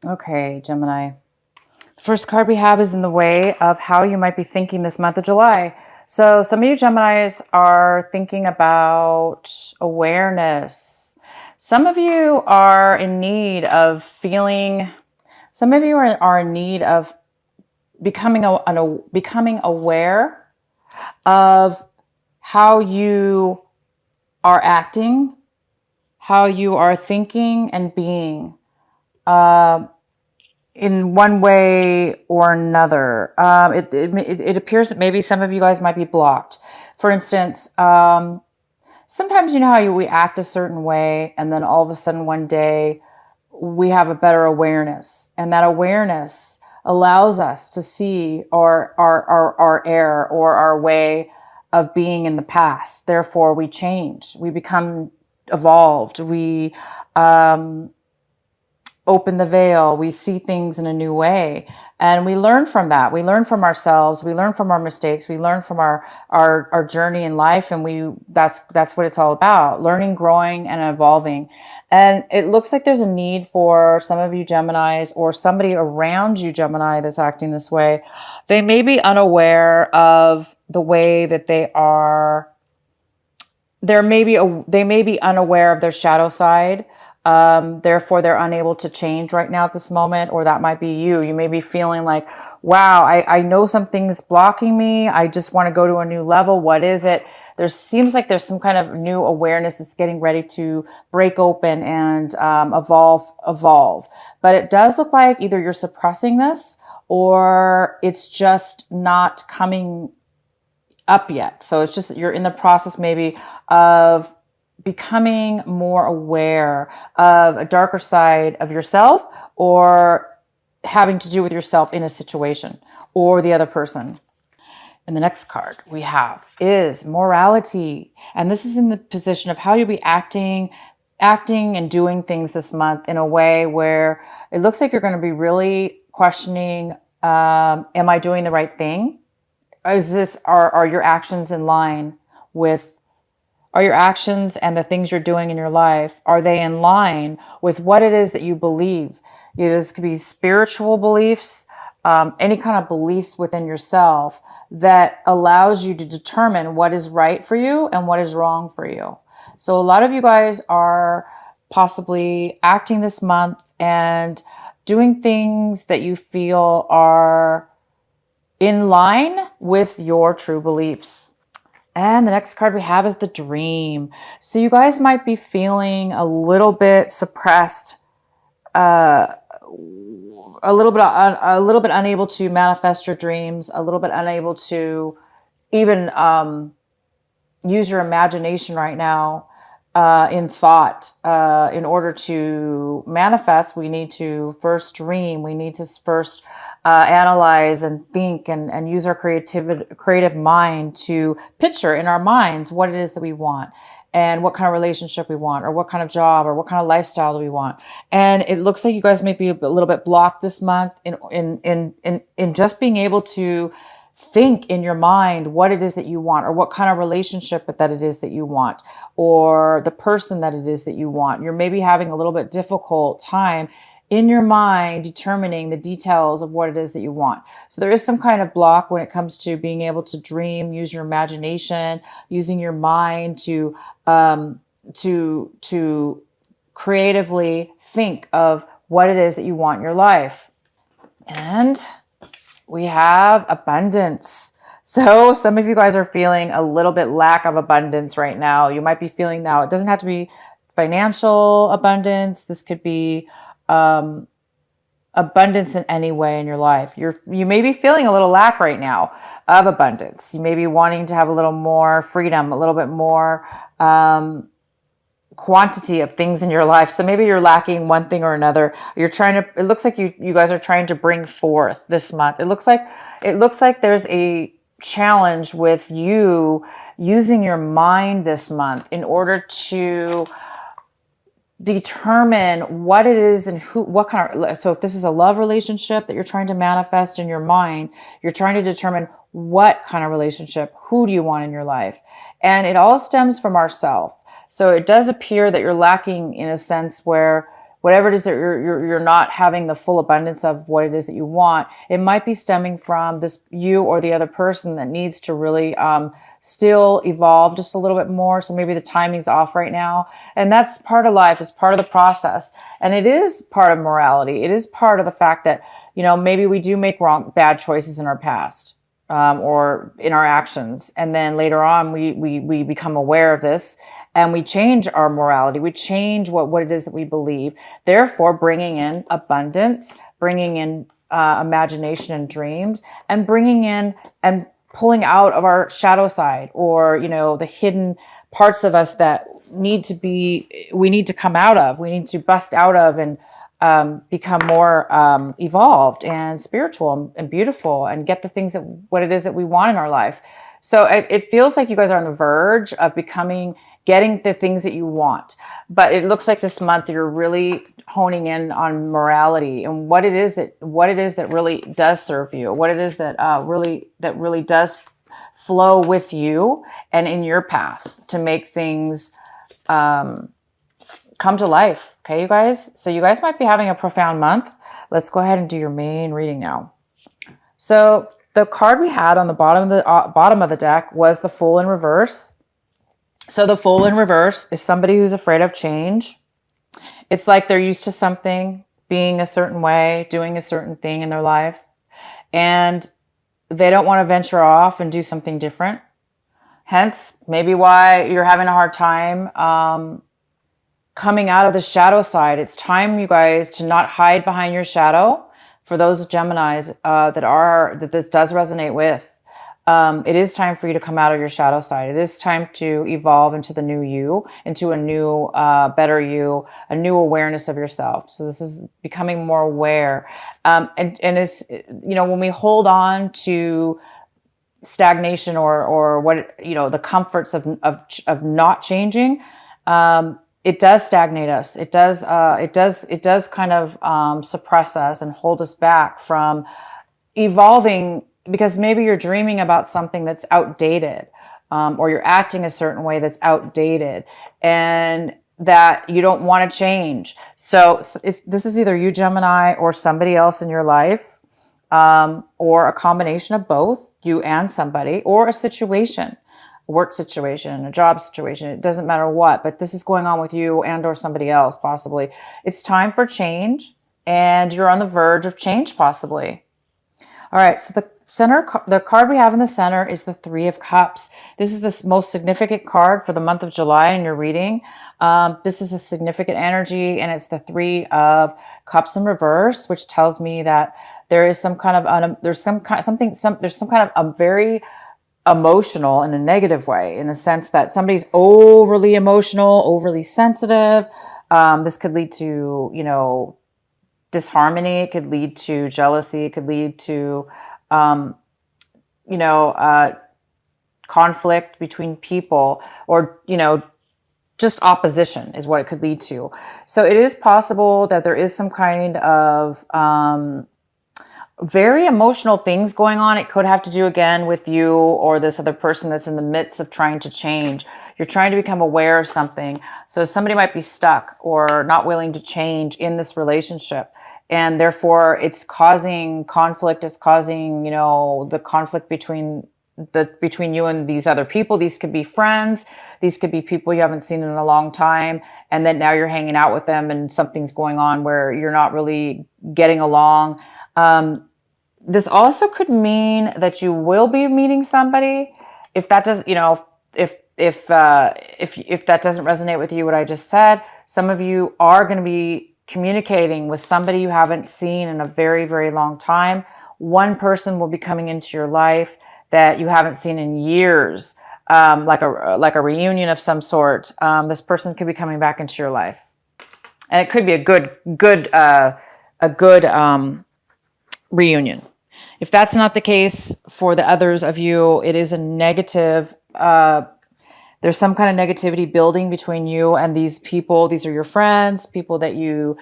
Okay, Gemini. The first card we have is in the way of how you might be thinking this month of July. So some of you Geminis are thinking about awareness. Some of you are in need of feeling, some of you are in need of becoming aware of how you are acting, how you are thinking and being. In one way or another. It appears that maybe some of you guys might be blocked. For instance, sometimes you know how we act a certain way, and then all of a sudden one day we have a better awareness, and that awareness allows us to see our error or our way of being in the past. Therefore, we change, we become evolved, we open the veil, we see things in a new way, and we learn from that. We learn from ourselves, we learn from our mistakes, we learn from our journey in life, and that's what it's all about: learning, growing, and evolving. And it looks like there's a need for some of you Geminis, or somebody around you Gemini, that's acting this way. They may be unaware of the way that they are. They may be unaware of their shadow side. Therefore, they're unable to change right now at this moment. Or that might be you. You may be feeling like, wow, I know something's blocking me. I just want to go to a new level. What is it? There seems like there's some kind of new awareness that's getting ready to break open and evolve. But it does look like either you're suppressing this, or it's just not coming up yet. So it's just that you're in the process maybe of becoming more aware of a darker side of yourself, or having to do with yourself in a situation or the other person. And the next card we have is morality. And this is in the position of how you'll be acting and doing things this month in a way where it looks like you're going to be really questioning, am I doing the right thing? Are your actions in line with, are your actions and the things you're doing in your life, are they in line with what it is that you believe? This could be spiritual beliefs, any kind of beliefs within yourself that allows you to determine what is right for you and what is wrong for you. So a lot of you guys are possibly acting this month and doing things that you feel are in line with your true beliefs. And the next card we have is the dream. So you guys might be feeling a little bit suppressed, a little bit unable to manifest your dreams, a little bit unable to even use your imagination right now in thought. In order to manifest, we need to first dream. We need to first analyze and think and use our creative mind to picture in our minds what it is that we want, and what kind of relationship we want, or what kind of job, or what kind of lifestyle do we want. And it looks like you guys may be a little bit blocked this month in just being able to think in your mind what it is that you want, or what kind of relationship that it is that you want, or the person that it is that you want. You're maybe having a little bit difficult time in your mind determining the details of what it is that you want. So there is some kind of block when it comes to being able to dream, use your imagination, using your mind to creatively think of what it is that you want in your life. And we have abundance. So some of you guys are feeling a little bit lack of abundance right now. You might be feeling now, it doesn't have to be financial abundance. This could be abundance in any way in your life. You may be feeling a little lack right now of abundance. You may be wanting to have a little more freedom, a little bit more quantity of things in your life. So maybe you're lacking one thing or another. It looks like you guys are trying to bring forth this month. It looks like there's a challenge with you using your mind this month in order to determine what it is and what kind of, so if this is a love relationship that you're trying to manifest in your mind, you're trying to determine what kind of relationship, who do you want in your life? And it all stems from ourself. So it does appear that you're lacking in a sense where whatever it is that you're not having the full abundance of what it is that you want, it might be stemming from this you or the other person that needs to really still evolve just a little bit more. So maybe the timing's off right now. And that's part of life. It's part of the process. And it is part of morality. It is part of the fact that, maybe we do make bad choices in our past. Or in our actions. And then later on, we become aware of this and we change our morality. We change what it is that we believe. Therefore, bringing in abundance, bringing in imagination and dreams, and bringing in and pulling out of our shadow side, or, the hidden parts of us that we need to come out of, we need to bust out of, and become more evolved and spiritual and beautiful, and get the things what it is that we want in our life. So it feels like you guys are on the verge of getting the things that you want. But it looks like this month you're really honing in on morality and what it is that really does serve you, what it is that really does flow with you and in your path to make things come to life. Okay, you guys? So you guys might be having a profound month. Let's go ahead and do your main reading now. So the card we had on the bottom of the deck was the Fool in reverse. So the Fool in reverse is somebody who's afraid of change. It's like they're used to something being a certain way, doing a certain thing in their life, and they don't want to venture off and do something different. Hence, maybe why you're having a hard time coming out of the shadow side. It's time, you guys, to not hide behind your shadow. For those Geminis that this does resonate with, it is time for you to come out of your shadow side. It is time to evolve into the new you, into a new, better you, a new awareness of yourself. So this is becoming more aware. And it's, when we hold on to stagnation or what, the comforts of not changing, it does stagnate us. It does kind of suppress us and hold us back from evolving, because maybe you're dreaming about something that's outdated, or you're acting a certain way that's outdated, and that you don't want to change. So this is either you, Gemini, or somebody else in your life, or a combination of both, you and somebody, or a situation. Work situation, a job situation, it doesn't matter what, but this is going on with you and or somebody else possibly. It's time for change, and you're on the verge of change possibly. All right, so the card we have in the center is the Three of Cups. This is the most significant card for the month of July in your reading. This is a significant energy, and it's the Three of Cups in reverse, which tells me that there is some kind of there's some kind of a very emotional in a negative way, in a sense that somebody's overly emotional, overly sensitive. This could lead to, disharmony. It could lead to jealousy. It could lead to, conflict between people, or, just opposition is what it could lead to. So it is possible that there is some kind of, very emotional things going on. It could have to do again with you or this other person that's in the midst of trying to change. You're trying to become aware of something. So somebody might be stuck or not willing to change in this relationship. And therefore it's causing conflict. It's causing, the conflict between you and these other people. These could be friends. These could be people you haven't seen in a long time. And then now you're hanging out with them and something's going on where you're not really getting along. This also could mean that you will be meeting somebody. If that does, if that doesn't resonate with you, what I just said, some of you are going to be communicating with somebody you haven't seen in a very, very long time. One person will be coming into your life that you haven't seen in years, like a reunion of some sort. This person could be coming back into your life, and it could be a good reunion. If that's not the case for the others of you, it is a negative. There's some kind of negativity building between you and these people. These are your friends, people that you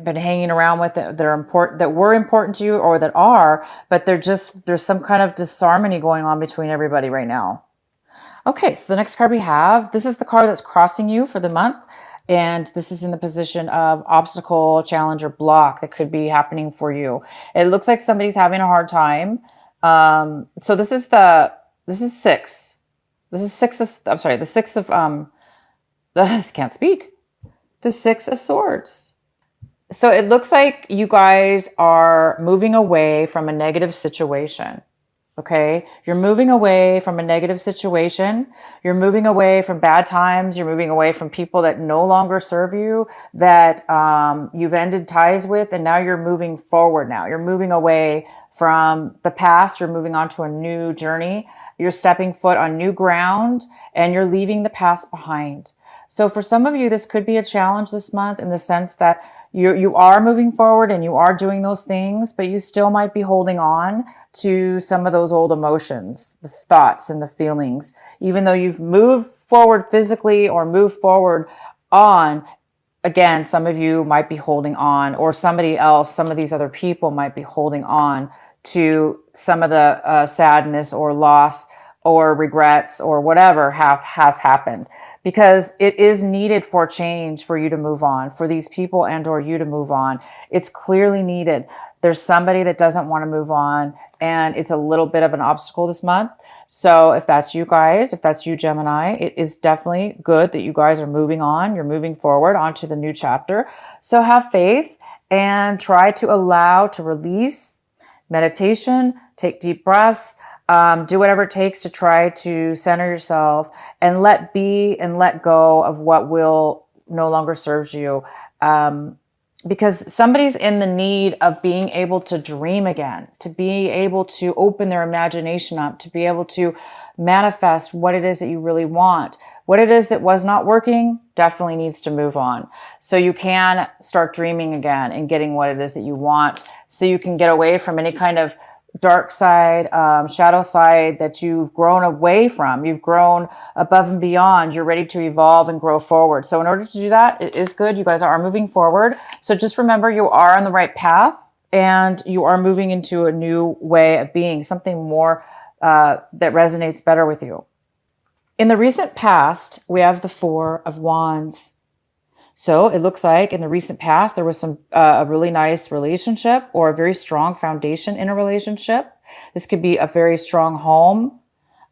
been hanging around with that are important, that were important to you, or that are, but there's some kind of disharmony going on between everybody right now. Okay, so the next card we have, this is the card that's crossing you for the month. And this is in the position of obstacle, challenge, or block that could be happening for you. It looks like somebody's having a hard time. So this is six. This is six of, I'm sorry, the six of, I can't speak. The Six of Swords. So it looks like you guys are moving away from a negative situation. Okay. You're moving away from a negative situation. You're moving away from bad times. You're moving away from people that no longer serve you, that you've ended ties with. And now you're moving forward now. You're moving away from the past. You're moving on to a new journey. You're stepping foot on new ground and you're leaving the past behind. So for some of you, this could be a challenge this month in the sense that you are moving forward and you are doing those things, but you still might be holding on to some of those old emotions, the thoughts and the feelings. Even though you've moved forward physically or moved forward on, again, some of you might be holding on, or somebody else, some of these other people might be holding on to some of the sadness or loss or regrets or whatever has happened, because it is needed for change, for you to move on, for these people and or you to move on. It's clearly needed. There's somebody that doesn't want to move on, and it's a little bit of an obstacle this month. So if that's you guys, if that's you, Gemini, it is definitely good that you guys are moving on. You're moving forward onto the new chapter. So have faith and try to allow to release. Meditation, take deep breaths, do whatever it takes to try to center yourself and let be and let go of what will no longer serves you. Because somebody's in the need of being able to dream again, to be able to open their imagination up, to be able to manifest what it is that you really want. What it is that was not working definitely needs to move on. So you can start dreaming again and getting what it is that you want, so you can get away from any kind of dark side, shadow side that you've grown away from. You've grown above and beyond. You're ready to evolve and grow forward. So in order to do that, it is good. You guys are moving forward. So just remember, you are on the right path and you are moving into a new way of being, something more that resonates better with you. In the recent past, we have the Four of Wands. So it looks like in the recent past, there was a really nice relationship or a very strong foundation in a relationship. This could be a very strong home,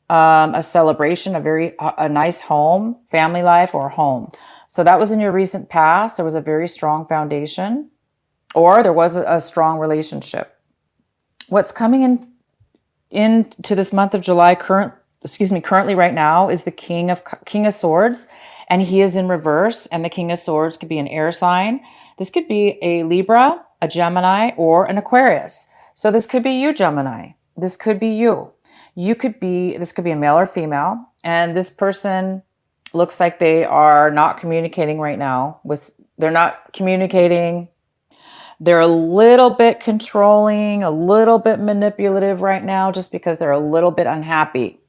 a celebration, a nice home, family life, or home. So that was in your recent past. There was a very strong foundation, or there was a strong relationship. What's coming into this month of July, currently right now, is the King of Swords. And he is in reverse, and the King of Swords could be an air sign. This could be a Libra, a Gemini, or an Aquarius. So this could be you, Gemini. This could be you. This could be a male or female. And this person looks like they are not communicating right now. They're not communicating. They're a little bit controlling, a little bit manipulative right now, just because they're a little bit unhappy.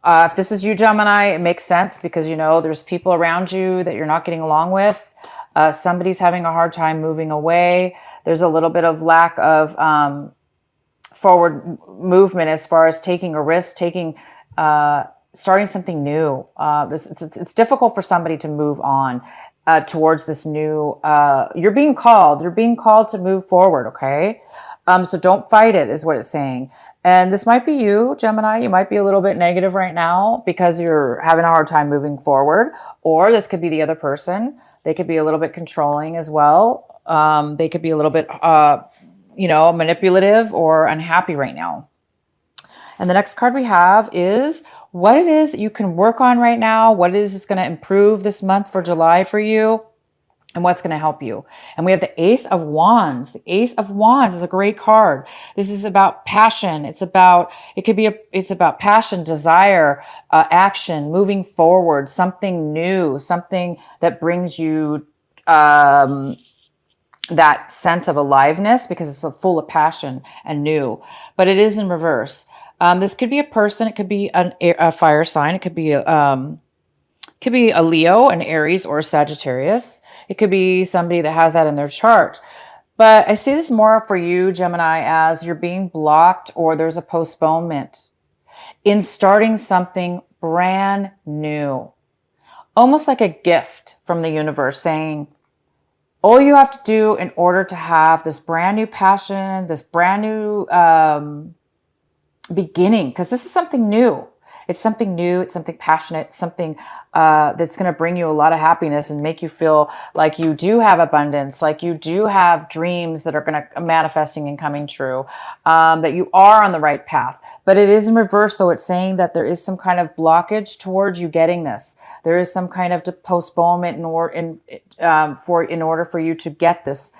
If this is you, Gemini, it makes sense because, there's people around you that you're not getting along with. Somebody's having a hard time moving away. There's a little bit of lack of forward movement as far as taking a risk, starting something new. It's difficult for somebody to move on towards this new, you're being called to move forward. Okay. So don't fight it is what it's saying. And this might be you, Gemini. You might be a little bit negative right now because you're having a hard time moving forward. Or this could be the other person. They could be a little bit controlling as well. They could be a little bit, manipulative or unhappy right now. And the next card we have is what it is that you can work on right now. What it is that's going to improve this month for July for you. And what's going to help you. And we have the Ace of Wands. The Ace of Wands is a great card. This is about passion. It's about passion, desire, action, moving forward, something new, something that brings you that sense of aliveness because it's full of passion and new. But it is in reverse. This could be a person. It could be a fire sign. It could be a Leo, an Aries, or a Sagittarius. It could be somebody that has that in their chart. But I see this more for you, Gemini, as you're being blocked or there's a postponement in starting something brand new. almost like a gift from the universe saying, all you have to do in order to have this brand new passion, this brand new beginning, because this is something new. It's something new. It's something passionate, something that's going to bring you a lot of happiness and make you feel like you do have abundance, like you do have dreams that are going to manifesting and coming true, that you are on the right path. But it is in reverse. So it's saying that there is some kind of blockage towards you getting this. There is some kind of postponement in order for you to get this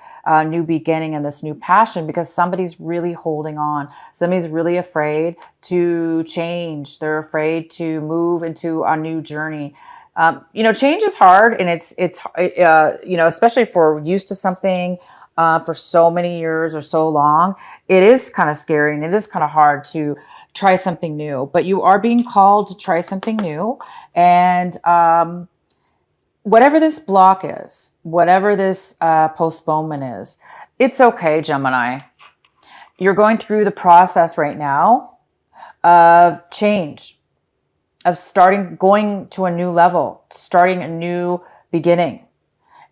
new beginning and this new passion, because somebody's really holding on. Somebody's really afraid to change. They're afraid to move into a new journey. Change is hard, and it's especially if we're used to something for so many years or so long, it is kind of scary and it is kind of hard to try something new. But you are being called to try something new, and whatever this block is, whatever this postponement is, it's okay, Gemini. You're going through the process right now of change, of going to a new level, starting a new beginning.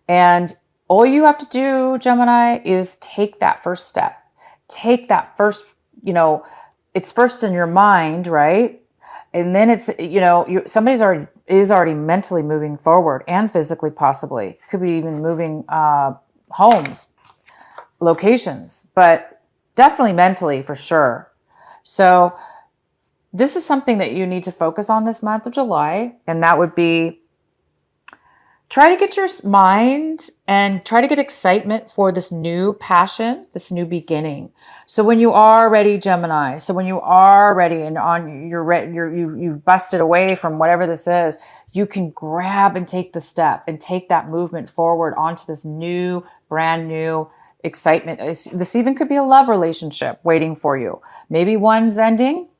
And all you have to do, Gemini, is take that first step. Take that first, it's first in your mind, right? And then it's, somebody's already mentally moving forward, and physically possibly. Could be even moving homes, locations, but definitely mentally for sure. So this is something that you need to focus on this month of July. And that would be, try to get your mind and try to get excitement for this new passion, this new beginning. So when you are ready, Gemini, so when you are ready and you've busted away from whatever this is, you can grab and take the step and take that movement forward onto this new, brand new excitement. This even could be a love relationship waiting for you. Maybe one's ending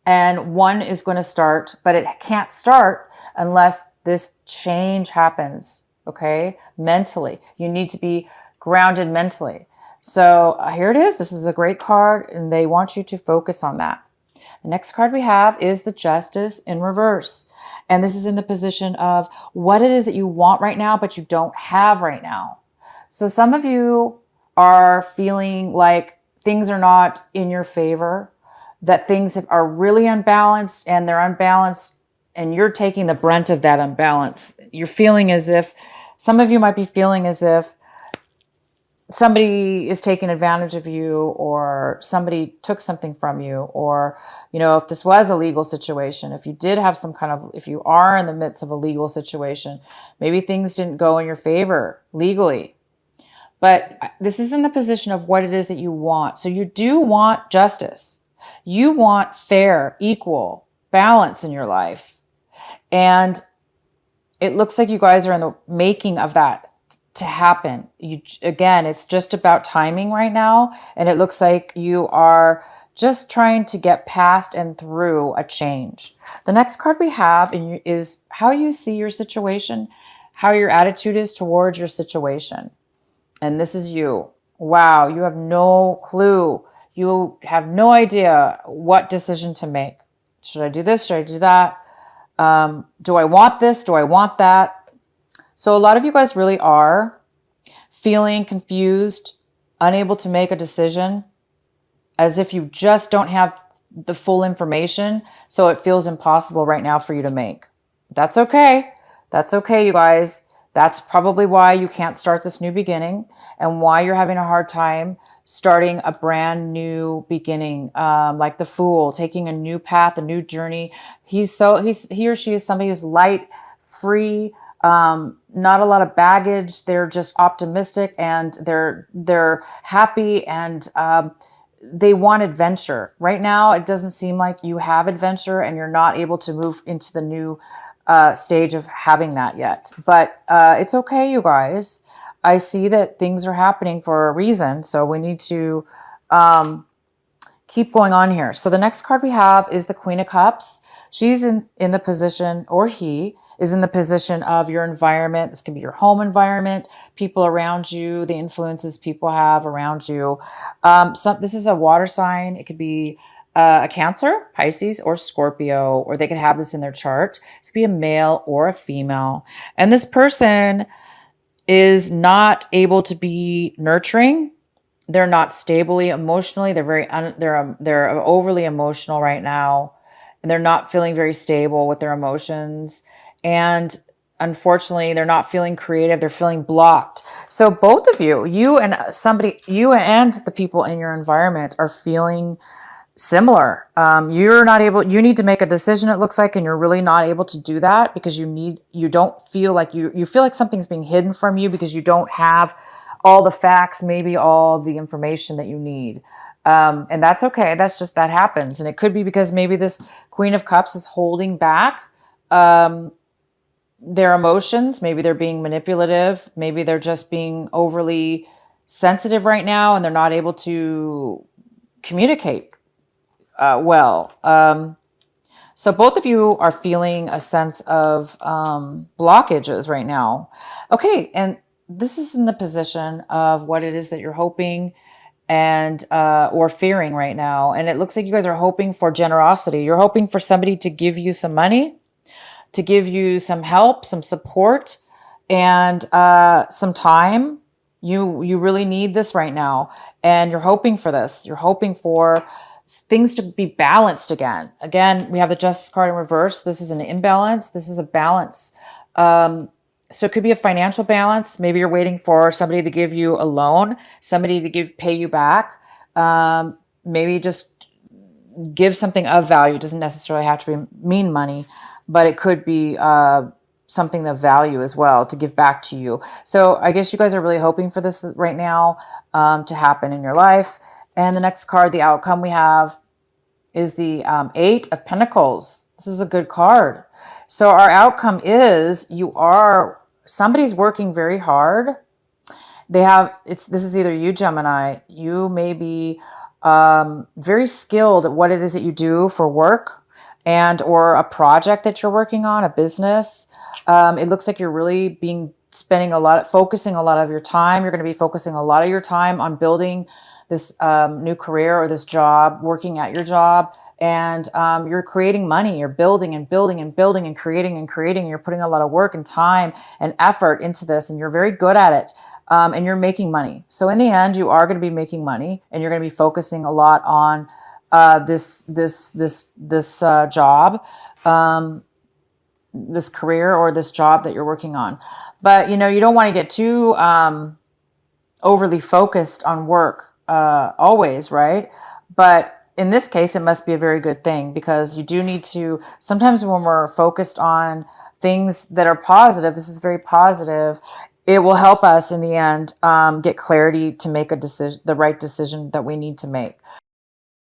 and one is going to start, but it can't start unless this change happens, okay? Mentally. You need to be grounded mentally. So here it is. This is a great card, and they want you to focus on that. The next card we have is the Justice in reverse. And this is in the position of what it is that you want right now, but you don't have right now. So some of you are feeling like things are not in your favor, that things are really unbalanced, and they're unbalanced, and you're taking the brunt of that unbalance. You're feeling as if, some of you might be feeling as if somebody is taking advantage of you, or somebody took something from you, or, if this was a legal situation, if you did have if you are in the midst of a legal situation, maybe things didn't go in your favor legally. But this is in the position of what it is that you want. So you do want justice. You want fair, equal balance in your life. And it looks like you guys are in the making of that to happen. Again, it's just about timing right now. And it looks like you are just trying to get past and through a change. The next card we have is how you see your situation, how your attitude is towards your situation. And this is you. Wow, you have no clue. You have no idea what decision to make. Should I do this? Should I do that? Do I want this? Do I want that? So a lot of you guys really are feeling confused, unable to make a decision, as if you just don't have the full information. So it feels impossible right now for you to make. That's okay. That's okay, you guys. That's probably why you can't start this new beginning, and why you're having a hard time starting a brand new beginning, like the Fool, taking a new path, a new journey. He or she is somebody who's light, free, not a lot of baggage. They're just optimistic, and they're happy, and they want adventure. Right now, it doesn't seem like you have adventure, and you're not able to move into the new stage of having that yet. But it's okay, you guys. I see that things are happening for a reason, so we need to keep going on here. So the next card we have is the Queen of Cups. She's in the position, or he is in the position of your environment. This can be your home environment, people around you, the influences people have around you. This is a water sign. It could be A Cancer, Pisces, or Scorpio, or they could have this in their chart. This could be a male or a female. And this person is not able to be nurturing. They're not stably emotionally. They're they're overly emotional right now, and they're not feeling very stable with their emotions. And unfortunately, they're not feeling creative. They're feeling blocked. So both of you, you and the people in your environment are feeling similar. You're not able, you need to make a decision, it looks like, and you're really not able to do that because you don't feel like you feel like something's being hidden from you because you don't have all the facts, maybe all the information that you need. And that's okay. That happens. And it could be because maybe this Queen of Cups is holding back, their emotions. Maybe they're being manipulative. Maybe they're just being overly sensitive right now and they're not able to communicate well. So both of you are feeling a sense of blockages right now. Okay, and this is in the position of what it is that you're hoping and or fearing right now. And it looks like you guys are hoping for generosity. You're hoping for somebody to give you some money, to give you some help, some support, and some time. You really need this right now, and you're hoping for this. You're hoping for things to be balanced again. Again, we have the Justice card in reverse. This is an imbalance. This is a balance. So it could be a financial balance. Maybe you're waiting for somebody to give you a loan, somebody to pay you back. Maybe just give something of value. It doesn't necessarily have to mean money, but it could be something of value as well to give back to you. So I guess you guys are really hoping for this right now to happen in your life. And the next card, the outcome we have is the Eight of Pentacles. This is a good card. So our outcome is somebody's working very hard. This is either you, Gemini, you may be very skilled at what it is that you do for work and or a project that you're working on, a business. It looks like you're really focusing a lot of your time. You're going to be focusing a lot of your time on building this new career or this job, working at your job, and you're creating money. You're building and building and building and creating. You're putting a lot of work and time and effort into this, and you're very good at it. And you're making money. So in the end, you are going to be making money, and you're going to be focusing a lot on this job, this career or this job that you're working on. But you don't want to get too overly focused on work always, right? But in this case, it must be a very good thing because you do need to, sometimes when we're focused on things that are positive, this is very positive, it will help us in the end get clarity to make the right decision that we need to make.